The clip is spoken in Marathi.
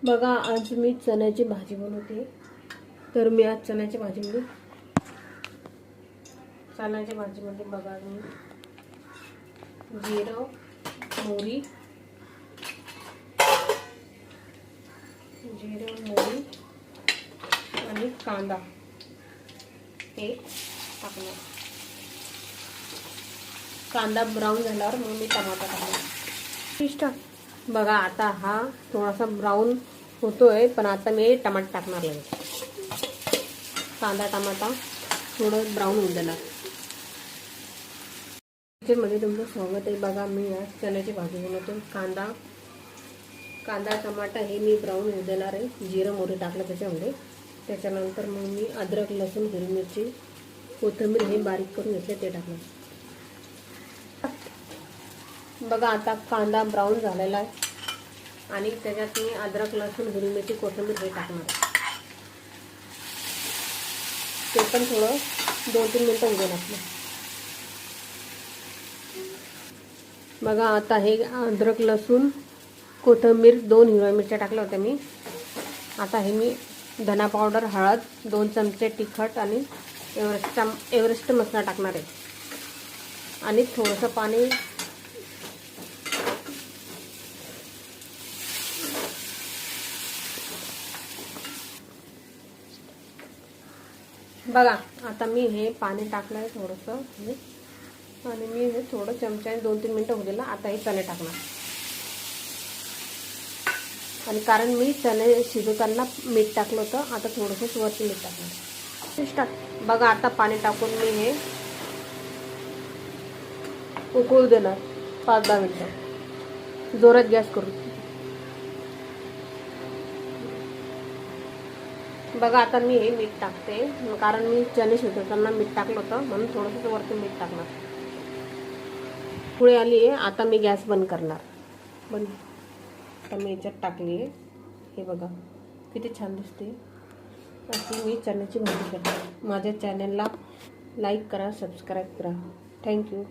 बघा आज मी चण्याची भाजी बनवते। तर मी आज चण्याची भाजीमध्ये बघा मी जिरं, मोहरी आणि कांदा हे टाकणार। कांदा ब्राऊन झाल्यावर मग मी टमाटा टाकणार। बघा आता हा थोडासा ब्राऊन होतोय, पण आता मी टमाटा टाकणार आहे। कांदा टमाटा थोडं ब्राऊन होऊन देणार। मध्ये तुमचं स्वागत आहे। बघा मी आज चण्याची भाजी बनवतो। कांदा टमाटा हे मी ब्राऊन होऊ देणार आहे। जिरं मोहरी टाकलं त्याच्यामध्ये। त्याच्यानंतर मग मी अद्रक लसूण हिरवी मिरची कोथिंबीर हे बारीक करून घेतले ते टाकणार। बघा आता कांदा ब्राऊन झालेला आहे आणि त्याच्यात मी अद्रक लसूण हिरवी मिरची कोथिंबीर हे टाकणार। ते पण थोडं 2-3 मिनिटं होऊ देणार। बघा आता हे अद्रक लसूण कोथिंबीर 2 हिरव्या मिरच्या टाकल्या होत्या मी। आता हे मी धना पावडर, हळद, 2 चमचे तिखट आणि एव्हरेस्ट मसाला टाकणार आहे आणि थोडंसं पाणी। बघा आता मी हे पाणी टाकलं आहे थोडंसं आणि मी हे थोडं चमच्याने 2-3 मिनिटं होऊ दिलं। आता हे चणे टाकणार आणि कारण मी चणे शिजवताना मीठ टाकलं होतं, आता थोडंसं वरती मीठ टाकणार। बघा आता पाणी टाकून मी हे उकळू देणार 5-10 मिनिटं जोरात गॅस करून। बघा आता मी हे मीठ टाकते, कारण मी चणे शिजवताना मीठ टाकलं होतं म्हणून थोडंसं वरती मीठ टाकणार। पुढे आली आहे, आता मी गॅस बंद करणार। आता मी याच्यात टाकली आहे, हे बघा किती छान दिसते। अशी मी चण्याची भाजी करते। माझ्या चॅनलला लाईक करा, सबस्क्राईब करा। थँक्यू।